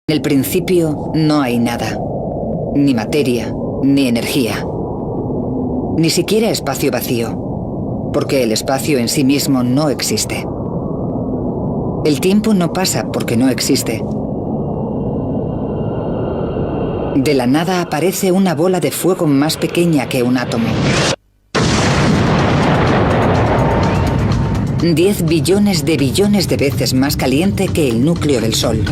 En el principio no hay nada, ni materia, ni energía, ni siquiera espacio vacío, porque el espacio en sí mismo no existe. El tiempo no pasa porque no existe. De la nada aparece una bola de fuego más pequeña que un átomo. 10 billones de veces más caliente que el núcleo del Sol.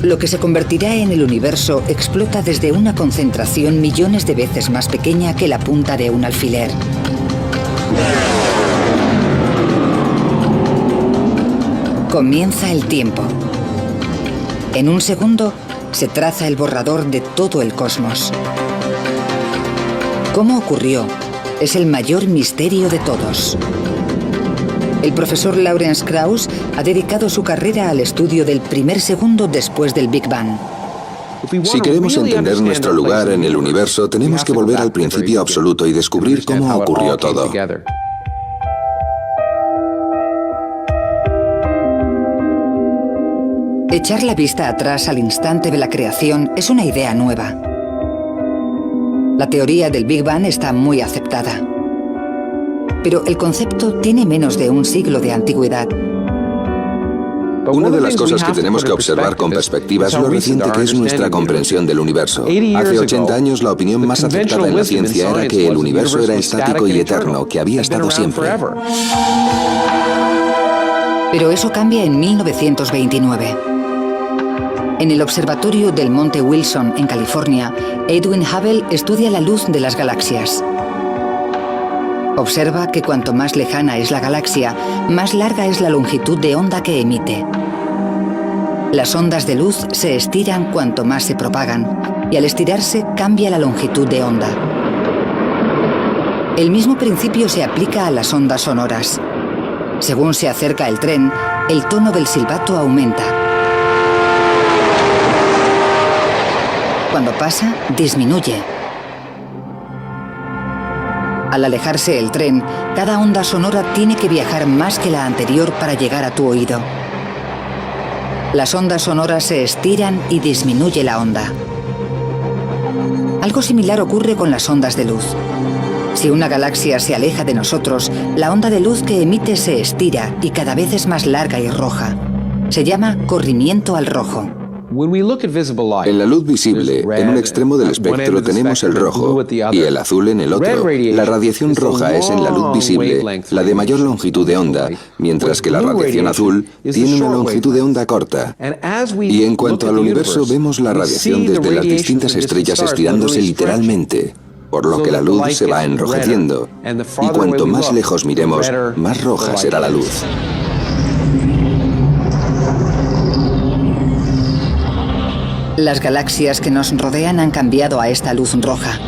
Lo que se convertirá en el universo explota desde una concentración millones de veces más pequeña que la punta de un alfiler. Comienza el tiempo. En un segundo se traza el borrador de todo el cosmos. ¿Cómo ocurrió? Es el mayor misterio de todos. El profesor Lawrence Krauss ha dedicado su carrera al estudio del primer segundo después del Big Bang. Si queremos entender nuestro lugar en el universo, tenemos que volver al principio absoluto y descubrir cómo ocurrió todo. Echar la vista atrás al instante de la creación es una idea nueva. La teoría del Big Bang está muy aceptada. Pero el concepto tiene menos de un siglo de antigüedad. Una de las cosas que tenemos que observar con perspectiva es lo reciente que es nuestra comprensión del universo. Hace 80 años la opinión más aceptada en la ciencia era que el universo era estático y eterno, que había estado siempre. Pero eso cambia en 1929. En el observatorio del Monte Wilson, en California, Edwin Hubble estudia la luz de las galaxias. Observa que cuanto más lejana es la galaxia, más larga es la longitud de onda que emite. Las ondas de luz se estiran cuanto más se propagan, y al estirarse cambia la longitud de onda. El mismo principio se aplica a las ondas sonoras. Según se acerca el tren, el tono del silbato aumenta. Cuando pasa, disminuye. Al alejarse el tren, cada onda sonora tiene que viajar más que la anterior para llegar a tu oído. Las ondas sonoras se estiran y disminuye la onda. Algo similar ocurre con las ondas de luz. Si una galaxia se aleja de nosotros, la onda de luz que emite se estira y cada vez es más larga y roja. Se llama corrimiento al rojo. En la luz visible, en un extremo del espectro tenemos el rojo y el azul en el otro. La radiación roja es en la luz visible la de mayor longitud de onda, mientras que la radiación azul tiene una longitud de onda corta. Y en cuanto al universo, vemos la radiación desde las distintas estrellas estirándose literalmente, por lo que la luz se va enrojeciendo. Y cuanto más lejos miremos, más roja será la luz. Las galaxias que nos rodean han cambiado a esta luz roja.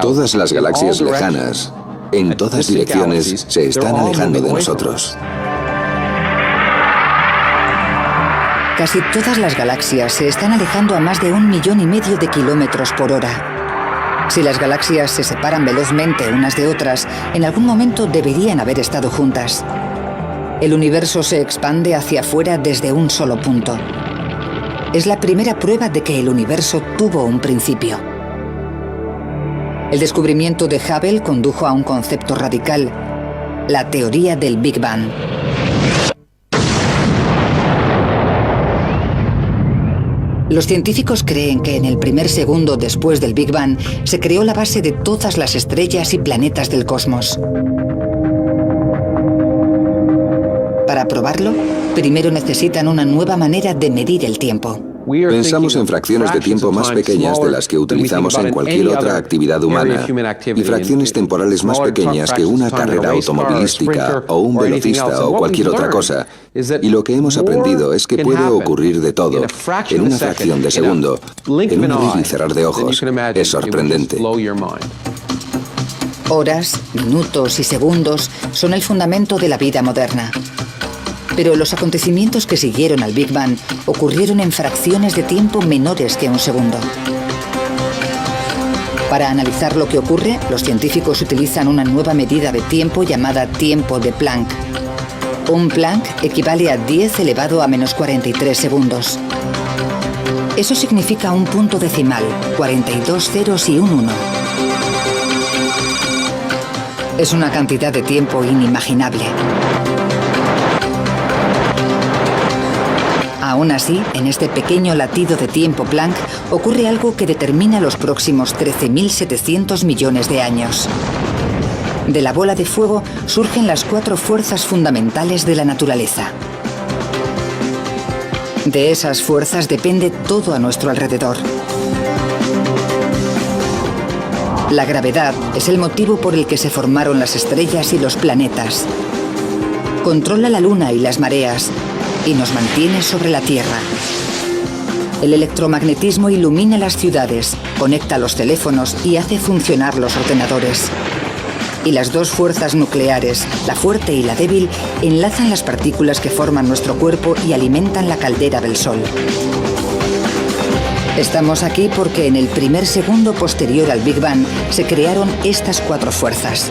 Todas las galaxias lejanas, en todas direcciones, se están alejando de nosotros. Casi todas las galaxias se están alejando a más de 1,5 millones de kilómetros por hora. Si las galaxias se separan velozmente unas de otras, en algún momento deberían haber estado juntas. El universo se expande hacia afuera desde un solo punto. Es la primera prueba de que el universo tuvo un principio. El descubrimiento de Hubble condujo a un concepto radical, la teoría del Big Bang. Los científicos creen que en el primer segundo después del Big Bang se creó la base de todas las estrellas y planetas del cosmos. Para probarlo, primero necesitan una nueva manera de medir el tiempo. Pensamos en fracciones de tiempo más pequeñas de las que utilizamos en cualquier otra actividad humana y fracciones temporales más pequeñas que una carrera automovilística o un velocista o cualquier otra cosa. Y lo que hemos aprendido es que puede ocurrir de todo en una fracción de segundo, en un abrir y cerrar de ojos. Es sorprendente. Horas, minutos y segundos son el fundamento de la vida moderna. Pero los acontecimientos que siguieron al Big Bang ocurrieron en fracciones de tiempo menores que un segundo. Para analizar lo que ocurre, los científicos utilizan una nueva medida de tiempo llamada tiempo de Planck. Un Planck equivale a 10 elevado a menos 43 segundos. Eso significa un punto decimal, 42 ceros y un 1. Es una cantidad de tiempo inimaginable. Aún así, en este pequeño latido de tiempo Planck ocurre algo que determina los próximos 13.700 millones de años. De la bola de fuego surgen las 4 fuerzas fundamentales de la naturaleza. De esas fuerzas depende todo a nuestro alrededor. La gravedad es el motivo por el que se formaron las estrellas y los planetas. Controla la luna y las mareas y nos mantiene sobre la Tierra. El electromagnetismo ilumina las ciudades, conecta los teléfonos y hace funcionar los ordenadores. Y las 2 fuerzas nucleares, la fuerte y la débil, enlazan las partículas que forman nuestro cuerpo y alimentan la caldera del Sol. Estamos aquí porque en el primer segundo posterior al Big Bang se crearon estas 4 fuerzas.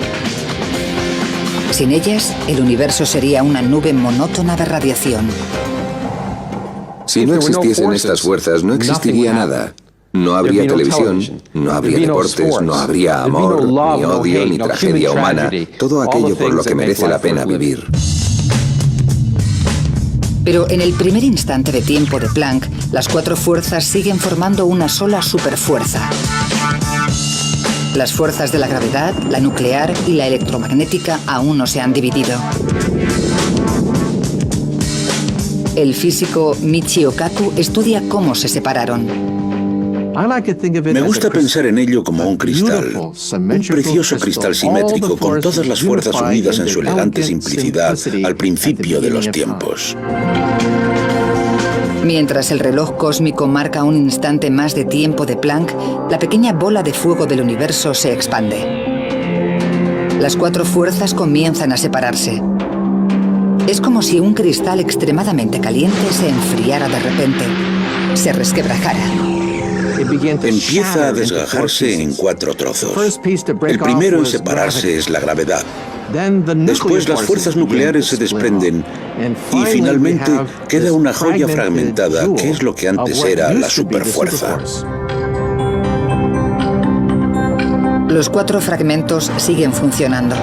Sin ellas, el universo sería una nube monótona de radiación. Si no existiesen estas fuerzas, no existiría nada. No habría televisión, no habría deportes, no habría amor, ni odio, ni tragedia humana. Todo aquello por lo que merece la pena vivir. Pero en el primer instante de tiempo de Planck, las 4 fuerzas siguen formando una sola superfuerza. Las fuerzas de la gravedad, la nuclear y la electromagnética aún no se han dividido. El físico Michio Kaku estudia cómo se separaron. Me gusta pensar en ello como un cristal, un precioso cristal simétrico con todas las fuerzas unidas en su elegante simplicidad al principio de los tiempos. Mientras el reloj cósmico marca un instante más de tiempo de Planck, la pequeña bola de fuego del universo se expande. Las 4 fuerzas comienzan a separarse. Es como si un cristal extremadamente caliente se enfriara de repente, se resquebrajara. Empieza a desgajarse en 4 trozos. El primero en separarse es la gravedad. Después las fuerzas nucleares se desprenden y finalmente queda una joya fragmentada que es lo que antes era la superfuerza. Los 4 fragmentos siguen funcionando.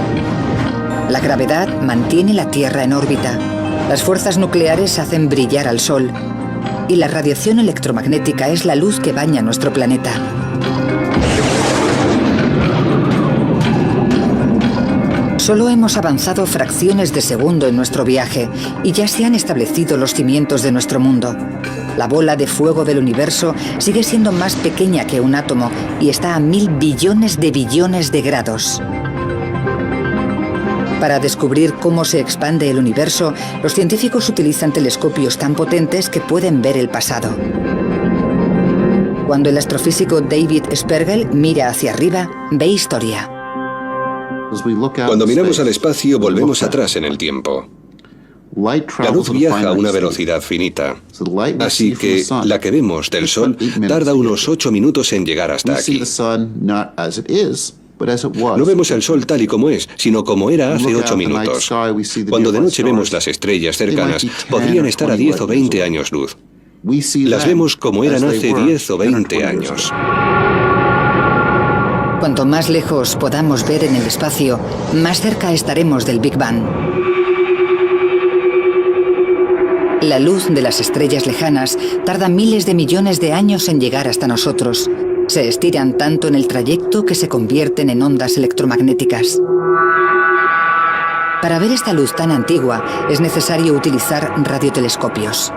La gravedad mantiene la Tierra en órbita. Las fuerzas nucleares hacen brillar al Sol. Y la radiación electromagnética es la luz que baña nuestro planeta. Solo hemos avanzado fracciones de segundo en nuestro viaje y ya se han establecido los cimientos de nuestro mundo. La bola de fuego del universo sigue siendo más pequeña que un átomo y está a 1000 billones de grados. Para descubrir cómo se expande el universo, los científicos utilizan telescopios tan potentes que pueden ver el pasado. Cuando el astrofísico David Spergel mira hacia arriba, ve historia. Cuando miramos al espacio, volvemos atrás en el tiempo. La luz viaja a una velocidad finita, así que la que vemos del Sol tarda unos 8 minutos en llegar hasta aquí. No vemos el Sol tal y como es, sino como era hace 8 minutos. Cuando de noche vemos las estrellas cercanas, podrían estar a 10 o 20 años luz. Las vemos como eran hace 10 o 20 años. Cuanto más lejos podamos ver en el espacio, más cerca estaremos del Big Bang. La luz de las estrellas lejanas tarda miles de millones de años en llegar hasta nosotros. Se estiran tanto en el trayecto que se convierten en ondas electromagnéticas. Para ver esta luz tan antigua es necesario utilizar radiotelescopios.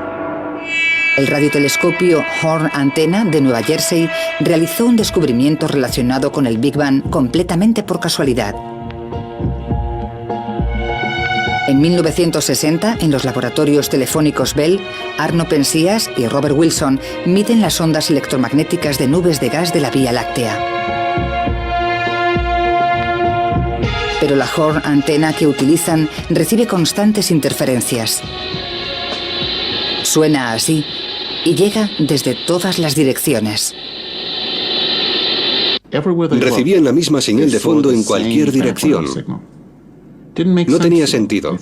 El radiotelescopio Horn Antenna de Nueva Jersey realizó un descubrimiento relacionado con el Big Bang completamente por casualidad. En 1960, en los laboratorios telefónicos Bell, Arno Penzias y Robert Wilson miden las ondas electromagnéticas de nubes de gas de la Vía Láctea. Pero la Horn Antenna que utilizan recibe constantes interferencias. Suena así y llega desde todas las direcciones. Recibían la misma señal de fondo en cualquier dirección. No tenía sentido.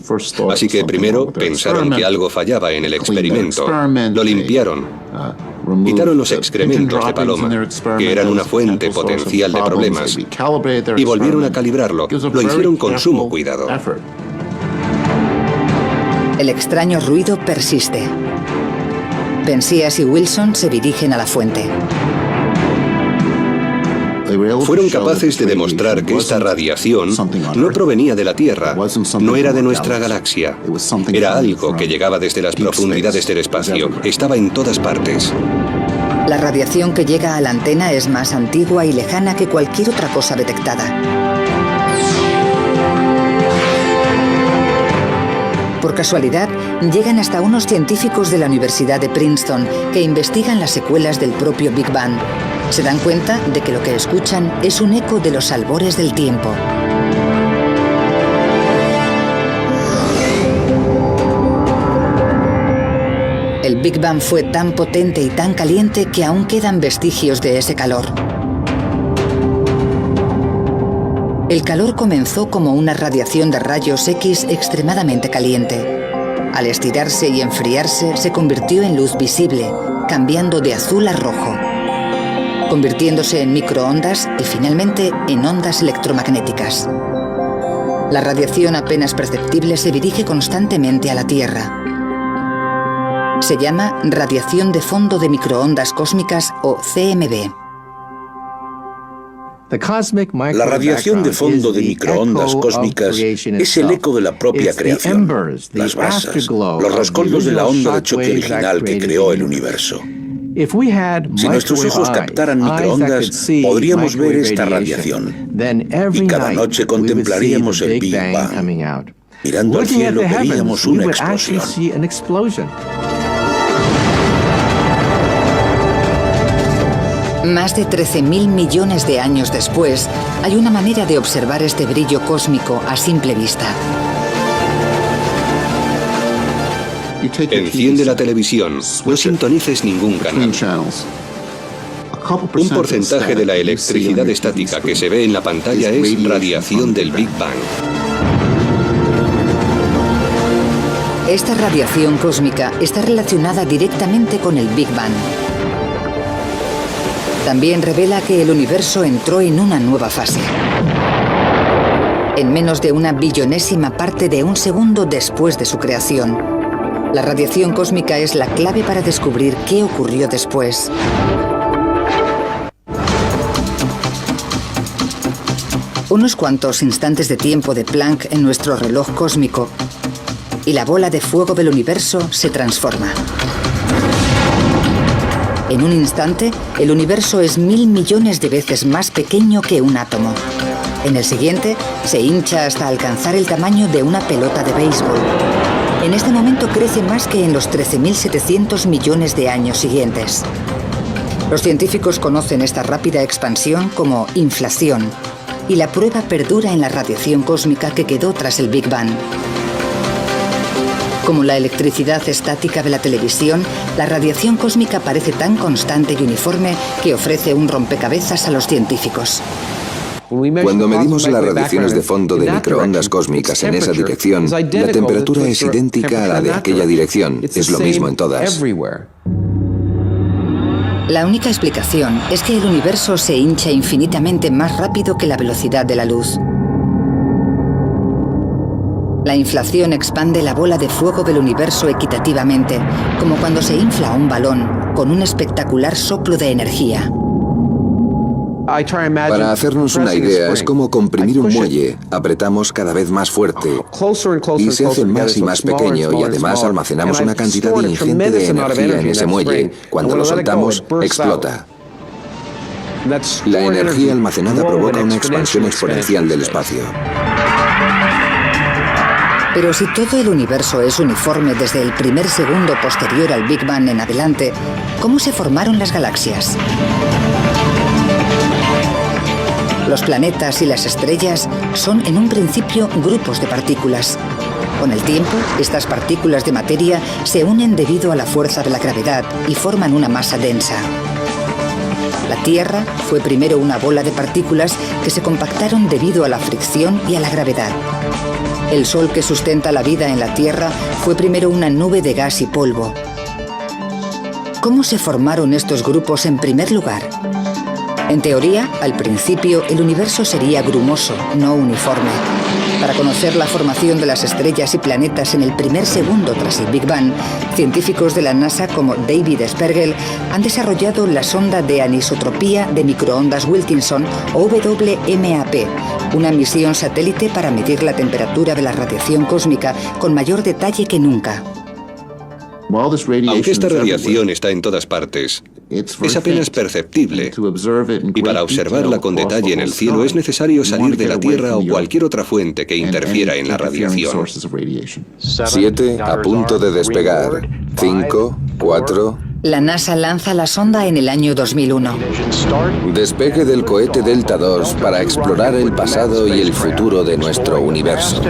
Así que primero pensaron que algo fallaba en el experimento. Lo limpiaron. Quitaron los excrementos de paloma, que eran una fuente potencial de problemas, y volvieron a calibrarlo. Lo hicieron con sumo cuidado. El extraño ruido persiste. Penzias y Wilson se dirigen a la fuente. Fueron capaces de demostrar que esta radiación no provenía de la Tierra, no era de nuestra galaxia. Era algo que llegaba desde las profundidades del espacio. Estaba en todas partes. La radiación que llega a la antena es más antigua y lejana que cualquier otra cosa detectada. Por casualidad, llegan hasta unos científicos de la Universidad de Princeton que investigan las secuelas del propio Big Bang. Se dan cuenta de que lo que escuchan es un eco de los albores del tiempo. El Big Bang fue tan potente y tan caliente que aún quedan vestigios de ese calor. El calor comenzó como una radiación de rayos X extremadamente caliente. Al estirarse y enfriarse, se convirtió en luz visible, cambiando de azul a rojo, convirtiéndose en microondas y finalmente en ondas electromagnéticas. La radiación apenas perceptible se dirige constantemente a la Tierra. Se llama radiación de fondo de microondas cósmicas o CMB. La radiación de fondo de microondas cósmicas es el eco de la propia creación, las brasas, los rescoldos de la onda de choque original que creó el universo. Si nuestros ojos captaran microondas, podríamos ver esta radiación, y cada noche contemplaríamos el Big Bang. Mirando al cielo veríamos una explosión. Más de 13.000 millones de años después, hay una manera de observar este brillo cósmico a simple vista. Enciende la televisión, no sintonices ningún canal. Un porcentaje de la electricidad estática que se ve en la pantalla es radiación del Big Bang. Esta radiación cósmica está relacionada directamente con el Big Bang. También revela que el universo entró en una nueva fase. En menos de una billonésima parte de un segundo después de su creación. La radiación cósmica es la clave para descubrir qué ocurrió después. Unos cuantos instantes de tiempo de Planck en nuestro reloj cósmico y la bola de fuego del universo se transforma. En un instante, el universo es 1.000 millones de veces más pequeño que un átomo. En el siguiente, se hincha hasta alcanzar el tamaño de una pelota de béisbol. En este momento crece más que en los 13.700 millones de años siguientes. Los científicos conocen esta rápida expansión como inflación, y la prueba perdura en la radiación cósmica que quedó tras el Big Bang. Como la electricidad estática de la televisión, la radiación cósmica parece tan constante y uniforme que ofrece un rompecabezas a los científicos. Cuando medimos las radiaciones de fondo de microondas cósmicas en esa dirección, la temperatura es idéntica a la de aquella dirección. Es lo mismo en todas. La única explicación es que el universo se hincha infinitamente más rápido que la velocidad de la luz. La inflación expande la bola de fuego del universo equitativamente, como cuando se infla un balón, con un espectacular soplo de energía. Para hacernos una idea, es como comprimir un muelle. Apretamos cada vez más fuerte y se hace más y más pequeño, y además almacenamos una cantidad ingente de energía en ese muelle. Cuando lo soltamos, explota. La energía almacenada provoca una expansión exponencial del espacio. Pero si todo el universo es uniforme desde el primer segundo posterior al Big Bang en adelante, ¿cómo se formaron las galaxias? Los planetas y las estrellas son en un principio grupos de partículas. Con el tiempo, estas partículas de materia se unen debido a la fuerza de la gravedad y forman una masa densa. La Tierra fue primero una bola de partículas que se compactaron debido a la fricción y a la gravedad. El Sol que sustenta la vida en la Tierra fue primero una nube de gas y polvo. ¿Cómo se formaron estos grupos en primer lugar? En teoría, al principio, el universo sería grumoso, no uniforme. Para conocer la formación de las estrellas y planetas en el primer segundo tras el Big Bang, científicos de la NASA como David Spergel han desarrollado la sonda de anisotropía de microondas Wilkinson o WMAP, una misión satélite para medir la temperatura de la radiación cósmica con mayor detalle que nunca. Aunque esta radiación está en todas partes, es apenas perceptible, y para observarla con detalle en el cielo es necesario salir de la Tierra o cualquier otra fuente que interfiera en la radiación. 7 a punto de despegar. 5, 4... La NASA lanza la sonda en el año 2001. Despegue del cohete Delta II para explorar el pasado y el futuro de nuestro universo.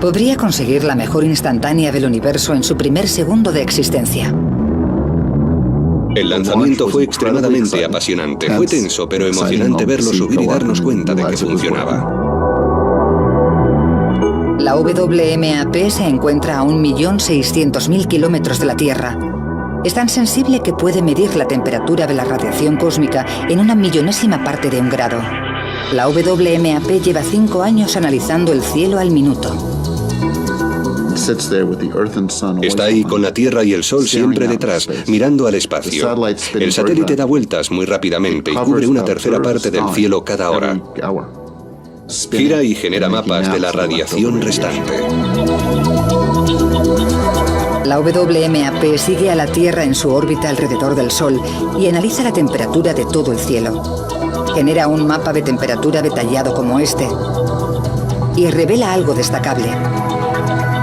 Podría conseguir la mejor instantánea del universo en su primer segundo de existencia. El lanzamiento fue extremadamente apasionante. Fue tenso, pero emocionante verlo subir y darnos cuenta de que funcionaba. La WMAP se encuentra a 1.600.000 kilómetros de la Tierra. Es tan sensible que puede medir la temperatura de la radiación cósmica en una millonésima parte de un grado. La WMAP lleva 5 años analizando el cielo al minuto. Está ahí con la Tierra y el Sol siempre detrás, mirando al espacio. El satélite da vueltas muy rápidamente y cubre una tercera parte del cielo cada hora. Gira y genera mapas de la radiación restante. La WMAP sigue a la Tierra en su órbita alrededor del Sol y analiza la temperatura de todo el cielo. Genera un mapa de temperatura detallado como este y revela algo destacable.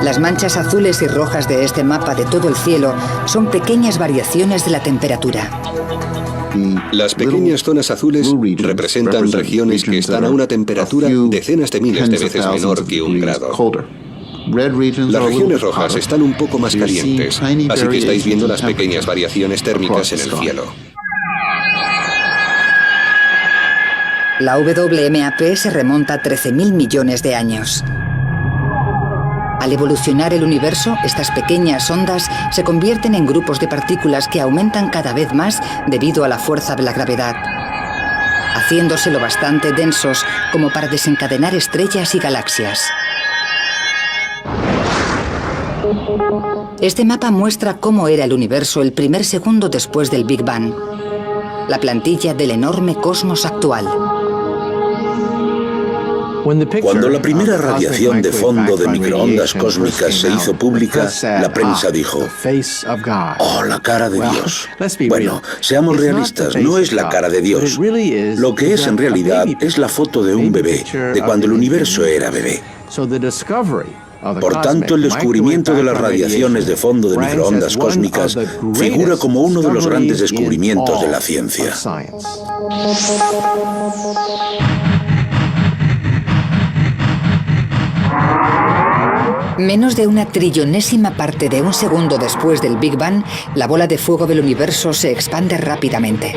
Las manchas azules y rojas de este mapa de todo el cielo son pequeñas variaciones de la temperatura. Las pequeñas zonas azules representan regiones que están a una temperatura decenas de miles de veces menor que 1 grado. Las regiones rojas están un poco más calientes, así que estáis viendo las pequeñas variaciones térmicas en el cielo. La WMAP se remonta a 13.000 millones de años. Al evolucionar el universo, estas pequeñas ondas se convierten en grupos de partículas que aumentan cada vez más debido a la fuerza de la gravedad, haciéndose lo bastante densos como para desencadenar estrellas y galaxias. Este mapa muestra cómo era el universo el primer segundo después del Big Bang, la plantilla del enorme cosmos actual. Cuando la primera radiación de fondo de microondas cósmicas se hizo pública, la prensa dijo: ¡oh, la cara de Dios! Bueno, seamos realistas, no es la cara de Dios. Lo que es en realidad es la foto de un bebé, de cuando el universo era bebé. Por tanto, el descubrimiento de las radiaciones de fondo de microondas cósmicas figura como uno de los grandes descubrimientos de la ciencia. Menos de una trillonésima parte de un segundo después del Big Bang, la bola de fuego del universo se expande rápidamente.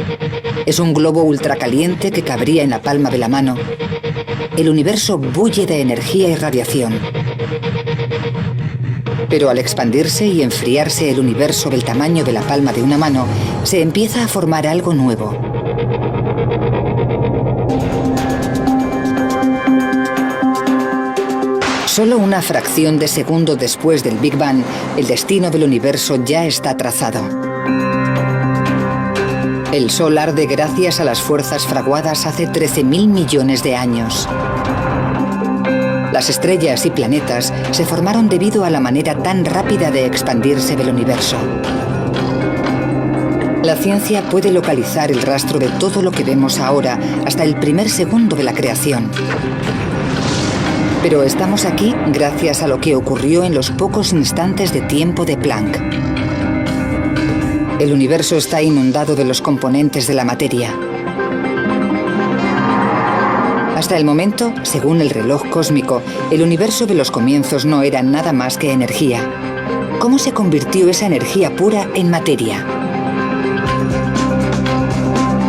Es un globo ultracaliente que cabría en la palma de la mano. El universo bulle de energía y radiación. Pero al expandirse y enfriarse el universo del tamaño de la palma de una mano, se empieza a formar algo nuevo. Solo una fracción de segundo después del Big Bang, el destino del universo ya está trazado. El Sol arde gracias a las fuerzas fraguadas hace 13.000 millones de años. Las estrellas y planetas se formaron debido a la manera tan rápida de expandirse del universo. La ciencia puede localizar el rastro de todo lo que vemos ahora hasta el primer segundo de la creación. Pero estamos aquí gracias a lo que ocurrió en los pocos instantes de tiempo de Planck. El universo está inundado de los componentes de la materia. Hasta el momento, según el reloj cósmico, el universo de los comienzos no era nada más que energía. ¿Cómo se convirtió esa energía pura en materia?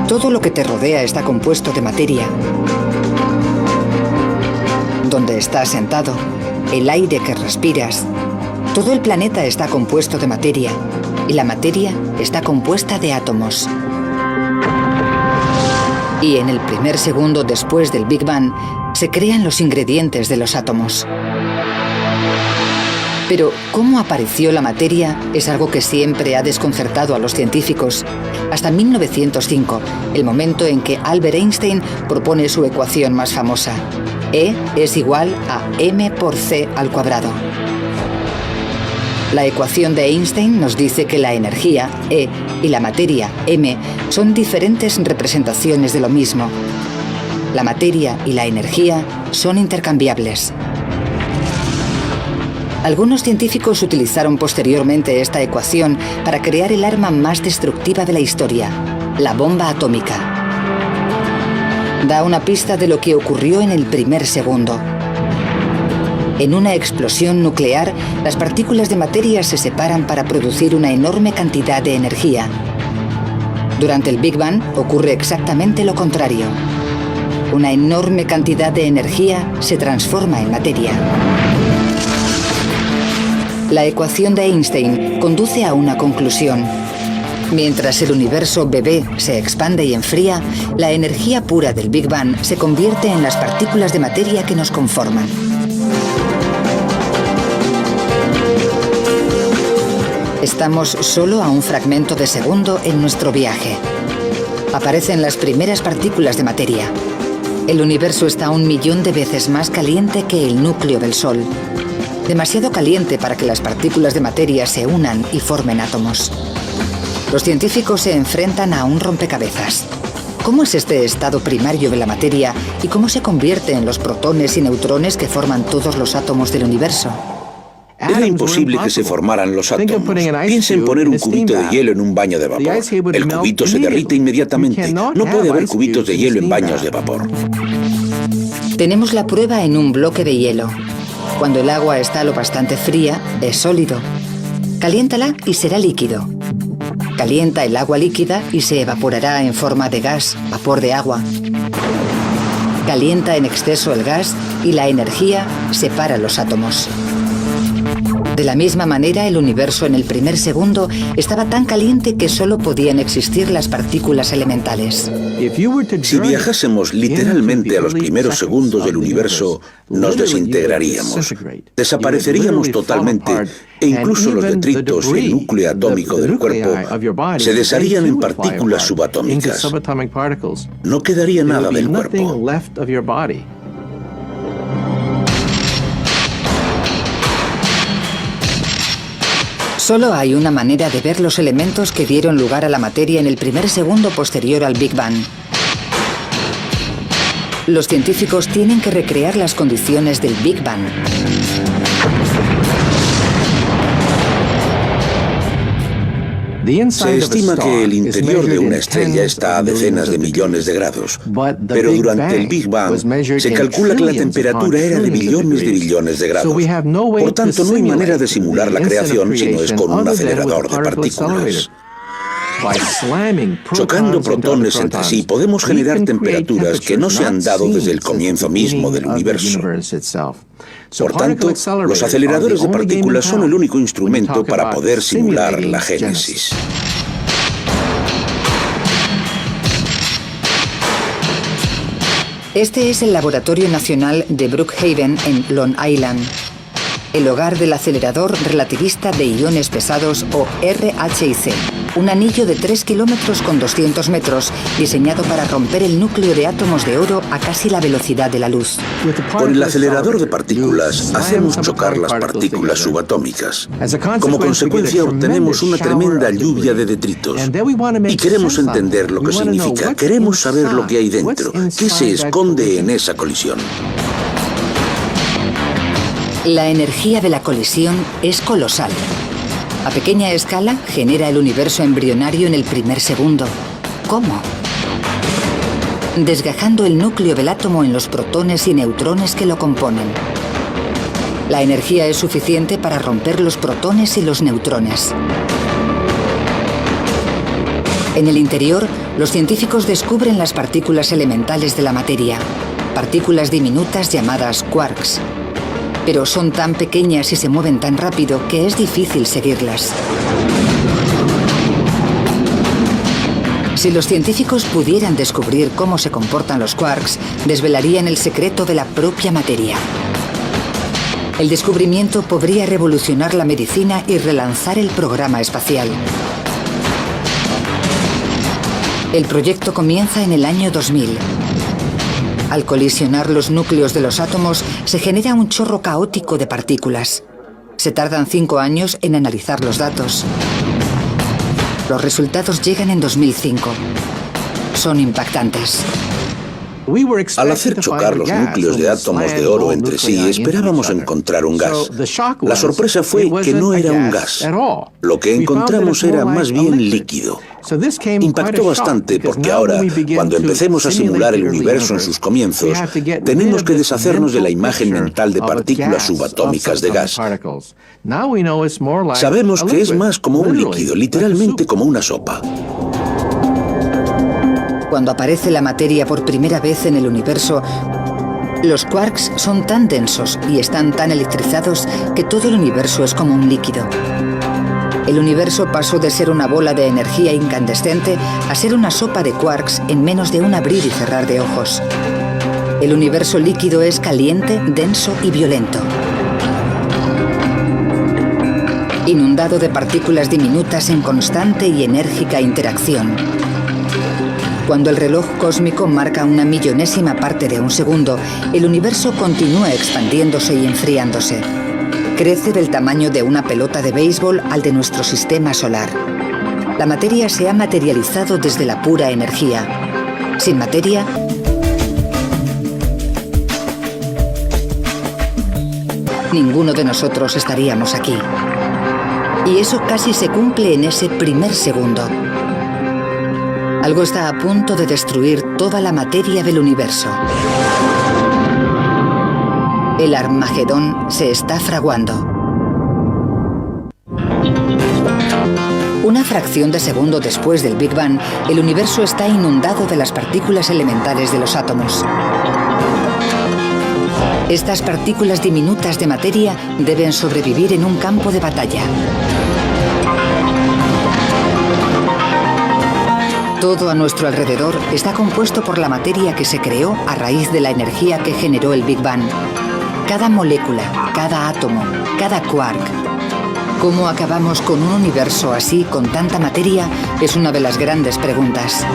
Todo lo que te rodea está compuesto de materia. Donde estás sentado, el aire que respiras, todo el planeta está compuesto de materia y la materia está compuesta de átomos. Y en el primer segundo después del Big Bang se crean los ingredientes de los átomos. Pero cómo apareció la materia es algo que siempre ha desconcertado a los científicos, hasta 1905, el momento en que Albert Einstein propone su ecuación más famosa. E es igual a m por c al cuadrado. La ecuación de Einstein nos dice que la energía, E, y la materia, m, son diferentes representaciones de lo mismo. La materia y la energía son intercambiables. Algunos científicos utilizaron posteriormente esta ecuación para crear el arma más destructiva de la historia, la bomba atómica. Da una pista de lo que ocurrió en el primer segundo. En una explosión nuclear, las partículas de materia se separan para producir una enorme cantidad de energía. Durante el Big Bang ocurre exactamente lo contrario. Una enorme cantidad de energía se transforma en materia. La ecuación de Einstein conduce a una conclusión. Mientras el universo bebé se expande y enfría, la energía pura del Big Bang se convierte en las partículas de materia que nos conforman. Estamos solo a un fragmento de segundo en nuestro viaje. Aparecen las primeras partículas de materia. El universo está 1 millón de veces más caliente que el núcleo del Sol. Demasiado caliente para que las partículas de materia se unan y formen átomos. Los científicos se enfrentan a un rompecabezas. ¿Cómo es este estado primario de la materia y cómo se convierte en los protones y neutrones que forman todos los átomos del universo? Era imposible que se formaran los átomos. Piensa en poner un cubito de hielo en un baño de vapor. El cubito se derrite inmediatamente. No puede haber cubitos de hielo en baños de vapor. Tenemos la prueba en un bloque de hielo. Cuando el agua está lo bastante fría, es sólido. Caliéntala y será líquido. Calienta el agua líquida y se evaporará en forma de gas, vapor de agua. Calienta en exceso el gas y la energía separa los átomos. De la misma manera, el universo en el primer segundo estaba tan caliente que solo podían existir las partículas elementales. Si viajásemos literalmente a los primeros segundos del universo, nos desintegraríamos. Desapareceríamos totalmente e incluso los detritos y el núcleo atómico del cuerpo se desharían en partículas subatómicas. No quedaría nada del cuerpo. Solo hay una manera de ver los elementos que dieron lugar a la materia en el primer segundo posterior al Big Bang. Los científicos tienen que recrear las condiciones del Big Bang. Se estima que el interior de una estrella está a decenas de millones de grados, pero durante el Big Bang se calcula que la temperatura era de billones de grados. Por tanto, no hay manera de simular la creación si no es con un acelerador de partículas. Chocando protones entre sí, podemos generar temperaturas que no se han dado desde el comienzo mismo del universo. Por tanto, los aceleradores de partículas son el único instrumento para poder simular la génesis. Este es el Laboratorio Nacional de Brookhaven en Long Island, el hogar del acelerador relativista de iones pesados o RHIC, un anillo de 3 kilómetros con 200 metros diseñado para romper el núcleo de átomos de oro a casi la velocidad de la luz. Con el acelerador de partículas hacemos chocar las partículas subatómicas. Como consecuencia obtenemos una tremenda lluvia de detritos. Y queremos entender lo que significa, queremos saber lo que hay dentro, qué se esconde en esa colisión. La energía de la colisión es colosal. A pequeña escala genera el universo embrionario en el primer segundo. ¿Cómo? Desgajando el núcleo del átomo en los protones y neutrones que lo componen. La energía es suficiente para romper los protones y los neutrones. En el interior, los científicos descubren las partículas elementales de la materia, partículas diminutas llamadas quarks. Pero son tan pequeñas y se mueven tan rápido que es difícil seguirlas. Si los científicos pudieran descubrir cómo se comportan los quarks, desvelarían el secreto de la propia materia. El descubrimiento podría revolucionar la medicina y relanzar el programa espacial. El proyecto comienza en el año 2000. Al colisionar los núcleos de los átomos, se genera un chorro caótico de partículas. Se tardan 5 años en analizar los datos. Los resultados llegan en 2005. Son impactantes. Al hacer chocar los núcleos de átomos de oro entre sí, esperábamos encontrar un gas. La sorpresa fue que no era un gas. Lo que encontramos era más bien líquido. Impactó bastante porque ahora, cuando empecemos a simular el universo en sus comienzos, tenemos que deshacernos de la imagen mental de partículas subatómicas de gas. Sabemos que es más como un líquido, literalmente como una sopa. Cuando aparece la materia por primera vez en el universo, los quarks son tan densos y están tan electrizados que todo el universo es como un líquido. El universo pasó de ser una bola de energía incandescente a ser una sopa de quarks en menos de un abrir y cerrar de ojos. El universo líquido es caliente, denso y violento. Inundado de partículas diminutas en constante y enérgica interacción. Cuando el reloj cósmico marca una millonésima parte de un segundo, el universo continúa expandiéndose y enfriándose. Crece del tamaño de una pelota de béisbol al de nuestro sistema solar. La materia se ha materializado desde la pura energía. Sin materia, ninguno de nosotros estaríamos aquí. Y eso casi se cumple en ese primer segundo. Algo está a punto de destruir toda la materia del universo. El Armagedón se está fraguando. Una fracción de segundo después del Big Bang, el universo está inundado de las partículas elementales de los átomos. Estas partículas diminutas de materia deben sobrevivir en un campo de batalla. Todo a nuestro alrededor está compuesto por la materia que se creó a raíz de la energía que generó el Big Bang. Cada molécula, cada átomo, cada quark. ¿Cómo acabamos con un universo así, con tanta materia? Es una de las grandes preguntas.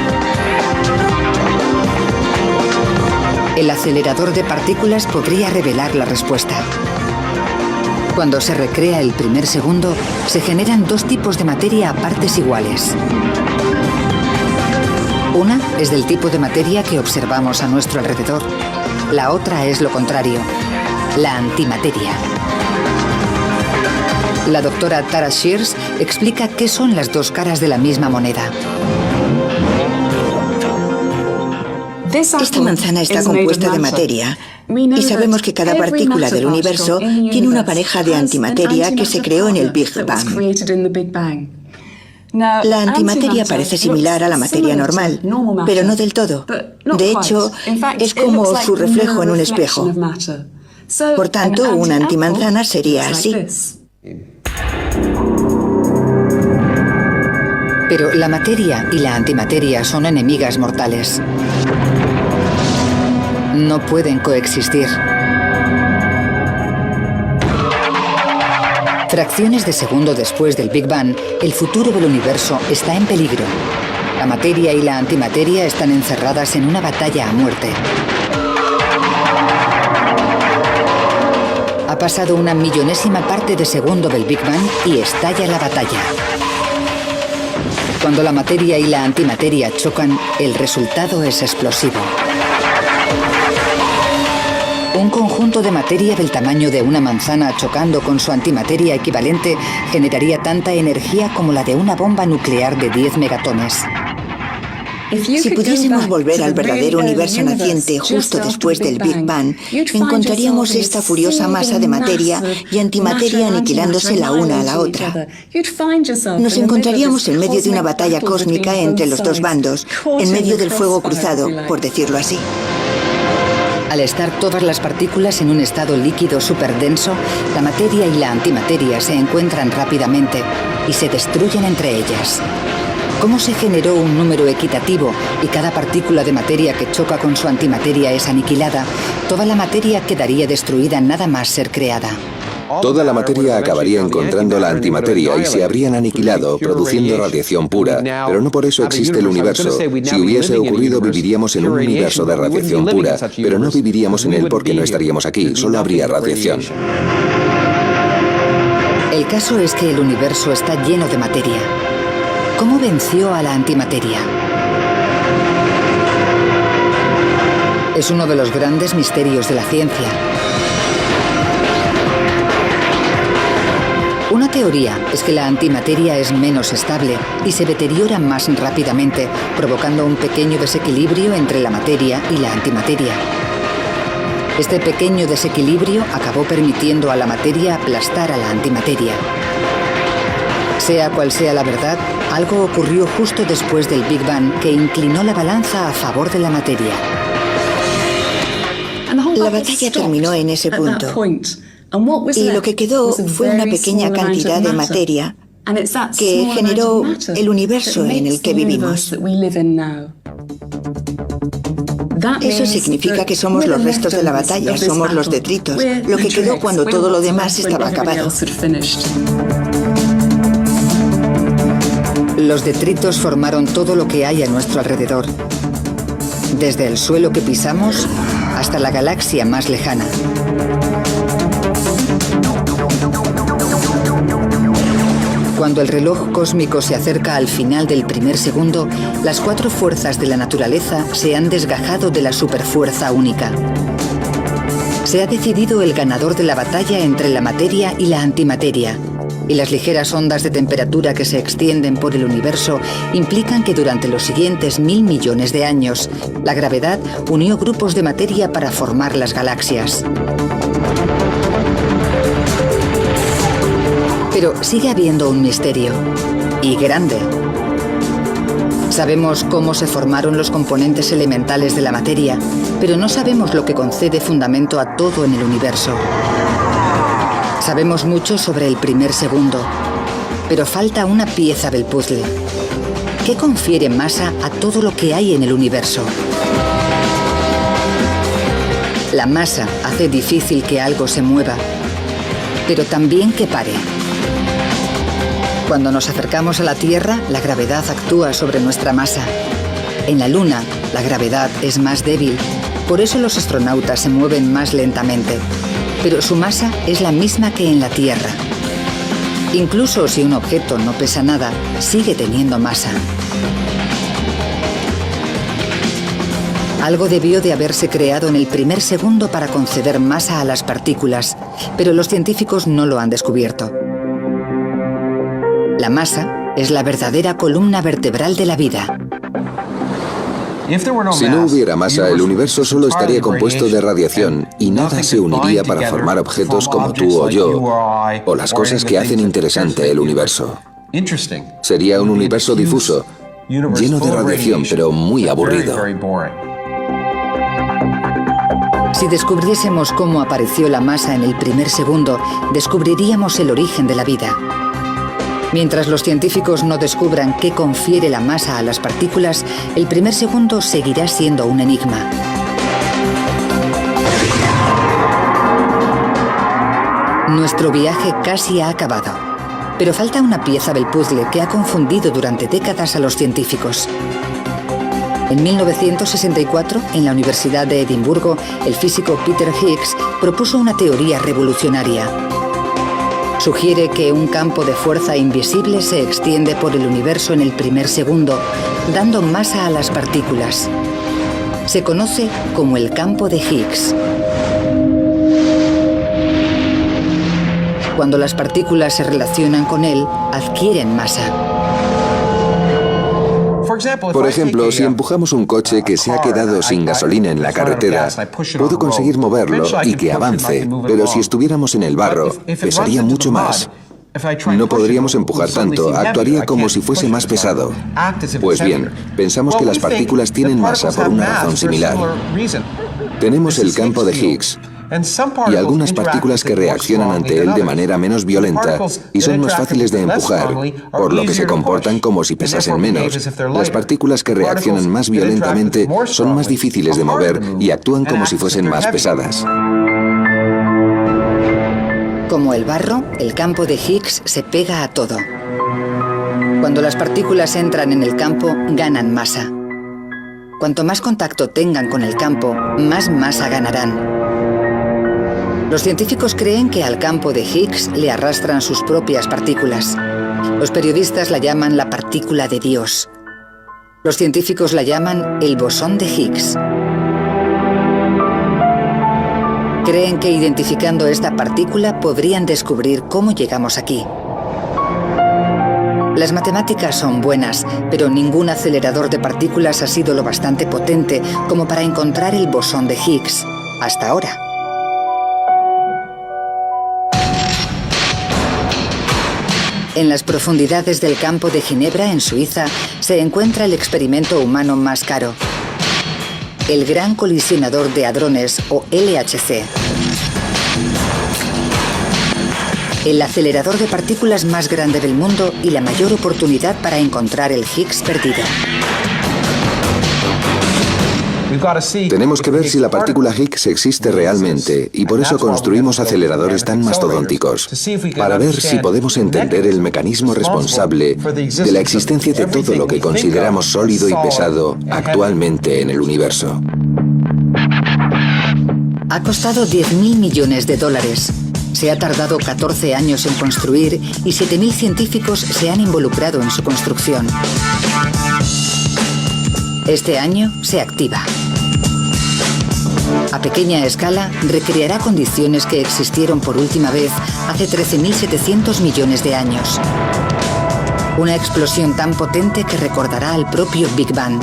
El acelerador de partículas podría revelar la respuesta. Cuando se recrea el primer segundo, se generan 2 tipos de materia a partes iguales. Una es del tipo de materia que observamos a nuestro alrededor. La otra es lo contrario, la antimateria. La doctora Tara Shears explica qué son las 2 caras de la misma moneda. Esta manzana está compuesta de materia y sabemos que cada partícula del universo tiene una pareja de antimateria que se creó en el Big Bang. La antimateria parece similar a la materia normal, pero no del todo. De hecho, es como su reflejo en un espejo. Por tanto, una antimanzana sería así. Pero la materia y la antimateria son enemigas mortales. No pueden coexistir. Fracciones de segundo después del Big Bang, el futuro del universo está en peligro. La materia y la antimateria están encerradas en una batalla a muerte. Ha pasado una millonésima parte de segundo del Big Bang y estalla la batalla. Cuando la materia y la antimateria chocan, el resultado es explosivo. Un conjunto de materia del tamaño de una manzana chocando con su antimateria equivalente generaría tanta energía como la de una bomba nuclear de 10 megatones. Si pudiésemos volver al verdadero universo naciente justo después del Big Bang, encontraríamos esta furiosa masa de materia y antimateria aniquilándose la una a la otra. Nos encontraríamos en medio de una batalla cósmica entre los dos bandos, en medio del fuego cruzado, por decirlo así. Al estar todas las partículas en un estado líquido superdenso, la materia y la antimateria se encuentran rápidamente y se destruyen entre ellas. ¿Cómo se generó un número equitativo y cada partícula de materia que choca con su antimateria es aniquilada? Toda la materia quedaría destruida nada más ser creada. Toda la materia acabaría encontrando la antimateria y se habrían aniquilado, produciendo radiación pura. Pero no por eso existe el universo. Si hubiese ocurrido, viviríamos en un universo de radiación pura, pero no viviríamos en él porque no estaríamos aquí, solo habría radiación. El caso es que el universo está lleno de materia. ¿Cómo venció a la antimateria? Es uno de los grandes misterios de la ciencia. Una teoría es que la antimateria es menos estable y se deteriora más rápidamente, provocando un pequeño desequilibrio entre la materia y la antimateria. Este pequeño desequilibrio acabó permitiendo a la materia aplastar a la antimateria. Sea cual sea la verdad, algo ocurrió justo después del Big Bang que inclinó la balanza a favor de la materia. La batalla terminó en ese punto. Y lo que quedó fue una pequeña cantidad de materia que generó el universo en el que vivimos. Eso significa que somos los restos de la batalla, somos los detritos, lo que quedó cuando todo lo demás estaba acabado. Los detritos formaron todo lo que hay a nuestro alrededor, desde el suelo que pisamos hasta la galaxia más lejana. Cuando el reloj cósmico se acerca al final del primer segundo, las cuatro fuerzas de la naturaleza se han desgajado de la superfuerza única. Se ha decidido el ganador de la batalla entre la materia y la antimateria, y las ligeras ondas de temperatura que se extienden por el universo implican que durante los siguientes 1000 millones de años, la gravedad unió grupos de materia para formar las galaxias. Pero sigue habiendo un misterio, y grande. Sabemos cómo se formaron los componentes elementales de la materia, pero no sabemos lo que concede fundamento a todo en el universo. Sabemos mucho sobre el primer segundo, pero falta una pieza del puzzle. ¿Qué confiere masa a todo lo que hay en el universo? La masa hace difícil que algo se mueva, pero también que pare. Cuando nos acercamos a la Tierra, la gravedad actúa sobre nuestra masa. En la Luna, la gravedad es más débil, por eso los astronautas se mueven más lentamente. Pero su masa es la misma que en la Tierra. Incluso si un objeto no pesa nada, sigue teniendo masa. Algo debió de haberse creado en el primer segundo para conceder masa a las partículas, pero los científicos no lo han descubierto. La masa es la verdadera columna vertebral de la vida. Si no hubiera masa, el universo solo estaría compuesto de radiación y nada se uniría para formar objetos como tú o yo, o las cosas que hacen interesante el universo. Sería un universo difuso, lleno de radiación, pero muy aburrido. Si descubriésemos cómo apareció la masa en el primer segundo, descubriríamos el origen de la vida. Mientras los científicos no descubran qué confiere la masa a las partículas, el primer segundo seguirá siendo un enigma. Nuestro viaje casi ha acabado, pero falta una pieza del puzzle que ha confundido durante décadas a los científicos. En 1964, en la Universidad de Edimburgo, el físico Peter Higgs propuso una teoría revolucionaria. Sugiere que un campo de fuerza invisible se extiende por el universo en el primer segundo, dando masa a las partículas. Se conoce como el campo de Higgs. Cuando las partículas se relacionan con él, adquieren masa. Por ejemplo, si empujamos un coche que se ha quedado sin gasolina en la carretera, puedo conseguir moverlo y que avance, pero si estuviéramos en el barro, pesaría mucho más. No podríamos empujar tanto, actuaría como si fuese más pesado. Pues bien, pensamos que las partículas tienen masa por una razón similar. Tenemos el campo de Higgs y algunas partículas que reaccionan ante él de manera menos violenta y son más fáciles de empujar, por lo que se comportan como si pesasen menos. Las partículas que reaccionan más violentamente son más difíciles de mover y actúan como si fuesen más pesadas. Como el barro, el campo de Higgs se pega a todo. Cuando las partículas entran en el campo, ganan masa. Cuanto más contacto tengan con el campo, más masa ganarán. Los científicos creen que al campo de Higgs le arrastran sus propias partículas. Los periodistas la llaman la partícula de Dios. Los científicos la llaman el bosón de Higgs. Creen que identificando esta partícula podrían descubrir cómo llegamos aquí. Las matemáticas son buenas, pero ningún acelerador de partículas ha sido lo bastante potente como para encontrar el bosón de Higgs, hasta ahora. En las profundidades del campo de Ginebra, en Suiza, se encuentra el experimento humano más caro: el Gran Colisionador de Hadrones, o LHC. El acelerador de partículas más grande del mundo y la mayor oportunidad para encontrar el Higgs perdido. Tenemos que ver si la partícula Higgs existe realmente y por eso construimos aceleradores tan mastodónticos, para ver si podemos entender el mecanismo responsable de la existencia de todo lo que consideramos sólido y pesado actualmente en el universo. Ha costado $10.000 millones. Se ha tardado 14 años en construir y 7.000 científicos se han involucrado en su construcción. Este año se activa. A pequeña escala, recreará condiciones que existieron por última vez hace 13.700 millones de años. Una explosión tan potente que recordará al propio Big Bang.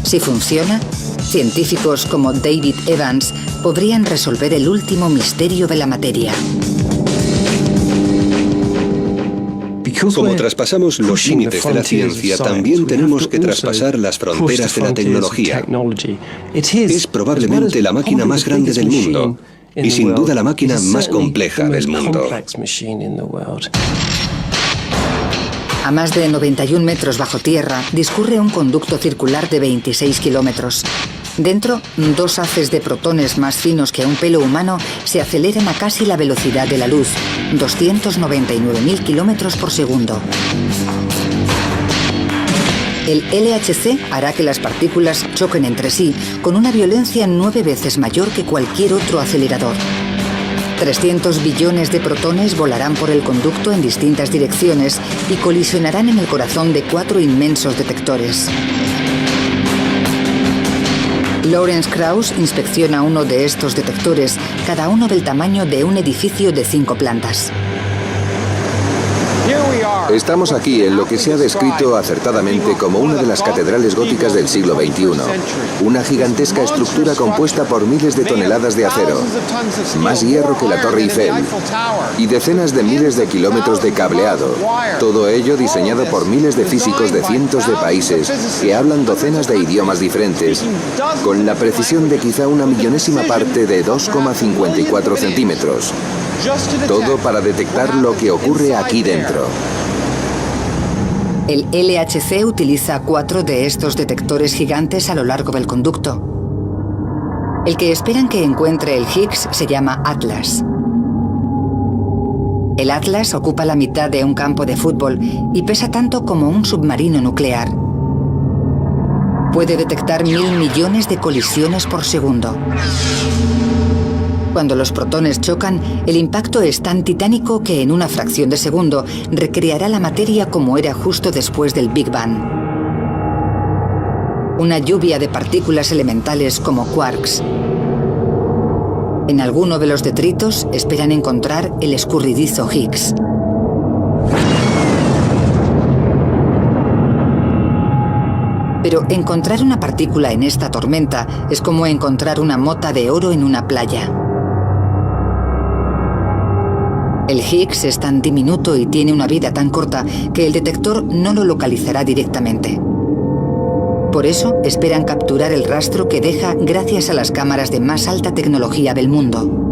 Si funciona, científicos como David Evans podrían resolver el último misterio de la materia. Como traspasamos los límites de la ciencia, también tenemos que traspasar las fronteras de la tecnología. Es probablemente la máquina más grande del mundo y sin duda la máquina más compleja del mundo. A más de 91 metros bajo tierra discurre un conducto circular de 26 kilómetros. Dentro, dos haces de protones más finos que un pelo humano se aceleran a casi la velocidad de la luz, 299.000 kilómetros por segundo. El LHC hará que las partículas choquen entre sí con una violencia 9 veces mayor que cualquier otro acelerador. 300 billones de protones volarán por el conducto en distintas direcciones y colisionarán en el corazón de 4 inmensos detectores. Lawrence Krauss inspecciona uno de estos detectores, cada uno del tamaño de un edificio de 5 plantas. Estamos aquí en lo que se ha descrito acertadamente como una de las catedrales góticas del siglo XXI. Una gigantesca estructura compuesta por miles de toneladas de acero, más hierro que la Torre Eiffel, y decenas de miles de kilómetros de cableado. Todo ello diseñado por miles de físicos de cientos de países que hablan docenas de idiomas diferentes, con la precisión de quizá una millonésima parte de 2,54 centímetros. Todo para detectar lo que ocurre aquí dentro. El LHC utiliza 4 de estos detectores gigantes a lo largo del conducto. El que esperan que encuentre el Higgs se llama Atlas. El Atlas ocupa la mitad de un campo de fútbol y pesa tanto como un submarino nuclear. Puede detectar 1.000 millones de colisiones por segundo. Cuando los protones chocan, el impacto es tan titánico que en una fracción de segundo recreará la materia como era justo después del Big Bang. Una lluvia de partículas elementales como quarks. En alguno de los detritos esperan encontrar el escurridizo Higgs. Pero encontrar una partícula en esta tormenta es como encontrar una mota de oro en una playa. El Higgs es tan diminuto y tiene una vida tan corta que el detector no lo localizará directamente. Por eso esperan capturar el rastro que deja gracias a las cámaras de más alta tecnología del mundo.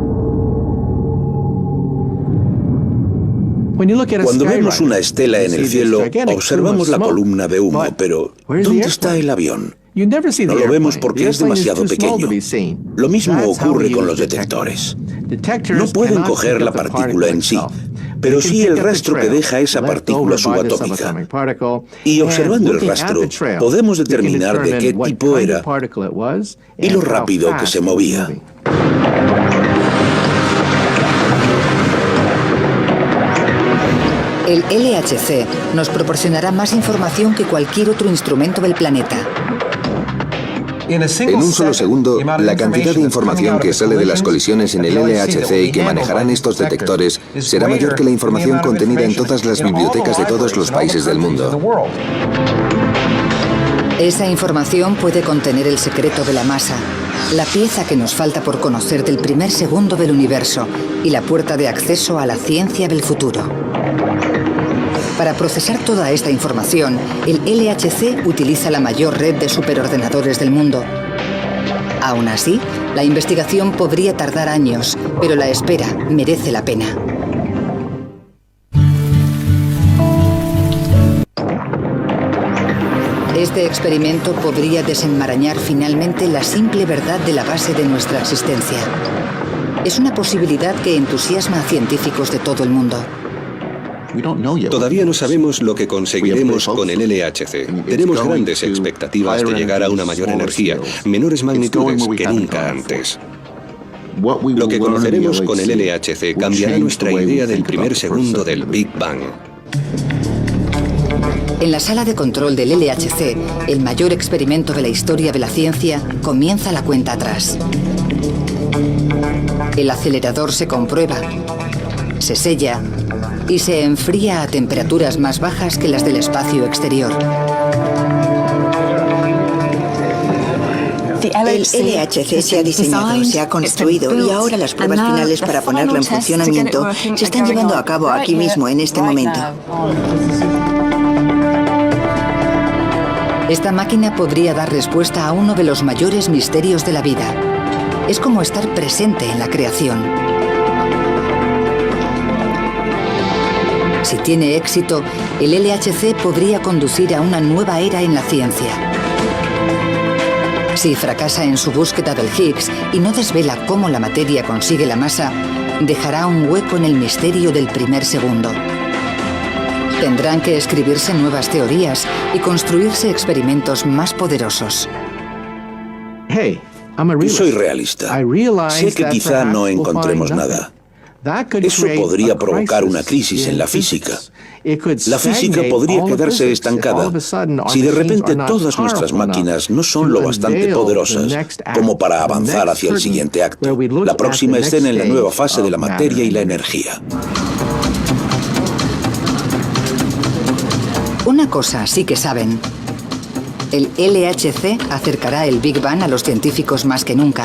Cuando vemos una estela en el cielo, observamos la columna de humo, pero ¿dónde está el avión? No lo vemos porque es demasiado pequeño. Lo mismo ocurre con los detectores. No pueden coger la partícula en sí, pero sí el rastro que deja esa partícula subatómica. Y observando el rastro, podemos determinar de qué tipo era y lo rápido que se movía. El LHC nos proporcionará más información que cualquier otro instrumento del planeta. En un solo segundo, la cantidad de información que sale de las colisiones en el LHC y que manejarán estos detectores será mayor que la información contenida en todas las bibliotecas de todos los países del mundo. Esa información puede contener el secreto de la masa, la pieza que nos falta por conocer del primer segundo del universo y la puerta de acceso a la ciencia del futuro. Para procesar toda esta información, el LHC utiliza la mayor red de superordenadores del mundo. Aún así, la investigación podría tardar años, pero la espera merece la pena. Este experimento podría desenmarañar finalmente la simple verdad de la base de nuestra existencia. Es una posibilidad que entusiasma a científicos de todo el mundo. Todavía no sabemos lo que conseguiremos con el LHC. Tenemos grandes expectativas de llegar a una mayor energía, menores magnitudes que nunca antes. Lo que conoceremos con el LHC cambiará nuestra idea del primer segundo del Big Bang. En la sala de control del LHC, el mayor experimento de la historia de la ciencia, comienza la cuenta atrás. El acelerador se comprueba, se sella y se enfría a temperaturas más bajas que las del espacio exterior. El LHC se ha diseñado, se ha construido y ahora las pruebas finales para ponerlo en funcionamiento se están llevando a cabo aquí mismo, en este momento. Esta máquina podría dar respuesta a uno de los mayores misterios de la vida. Es como estar presente en la creación. Si tiene éxito, el LHC podría conducir a una nueva era en la ciencia. Si fracasa en su búsqueda del Higgs y no desvela cómo la materia consigue la masa, dejará un hueco en el misterio del primer segundo. Tendrán que escribirse nuevas teorías y construirse experimentos más poderosos. Soy realista. Sé que quizá no encontremos nada. Eso podría provocar una crisis en la física. La física podría quedarse estancada si de repente todas nuestras máquinas no son lo bastante poderosas como para avanzar hacia el siguiente acto, la próxima escena en la nueva fase de la materia y la energía. Una cosa sí que saben. El LHC acercará el Big Bang a los científicos más que nunca.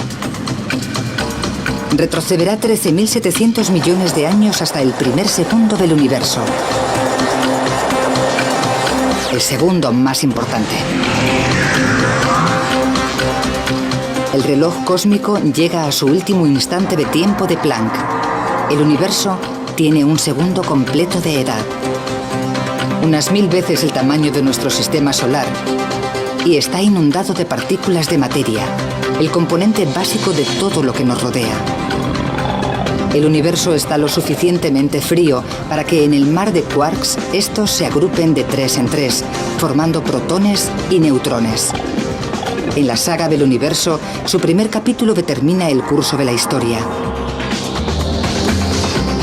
Retrocederá 13.700 millones de años hasta el primer segundo del universo. El segundo más importante. El reloj cósmico llega a su último instante de tiempo de Planck. El universo tiene un segundo completo de edad. Unas 1000 veces el tamaño de nuestro sistema solar, y está inundado de partículas de materia, el componente básico de todo lo que nos rodea. El universo está lo suficientemente frío para que en el mar de quarks estos se agrupen de 3 en 3, formando protones y neutrones. En la saga del universo, su primer capítulo determina el curso de la historia.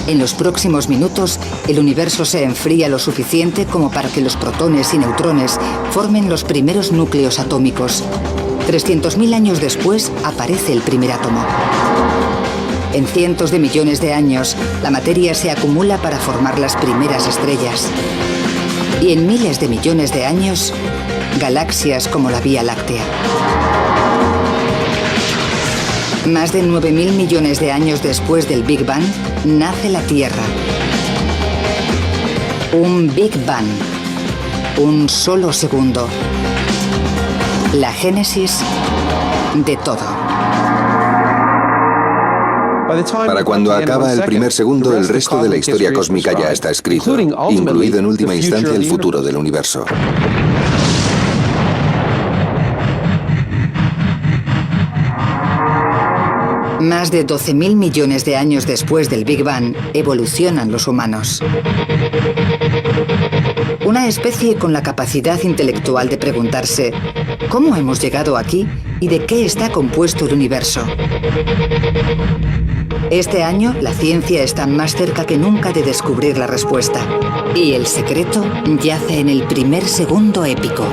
En los próximos minutos, el universo se enfría lo suficiente como para que los protones y neutrones formen los primeros núcleos atómicos. 300.000 años después, aparece el primer átomo. En cientos de millones de años, la materia se acumula para formar las primeras estrellas. Y en miles de millones de años, galaxias como la Vía Láctea. Más de 9.000 millones de años después del Big Bang, nace la Tierra. Un Big Bang. Un solo segundo. La génesis de todo. Para cuando acaba el primer segundo, el resto de la historia cósmica ya está escrito, incluido en última instancia el futuro del universo. Más de 12.000 millones de años después del Big Bang, evolucionan los humanos. Una especie con la capacidad intelectual de preguntarse ¿cómo hemos llegado aquí y de qué está compuesto el universo? Este año, la ciencia está más cerca que nunca de descubrir la respuesta. Y el secreto yace en el primer segundo épico.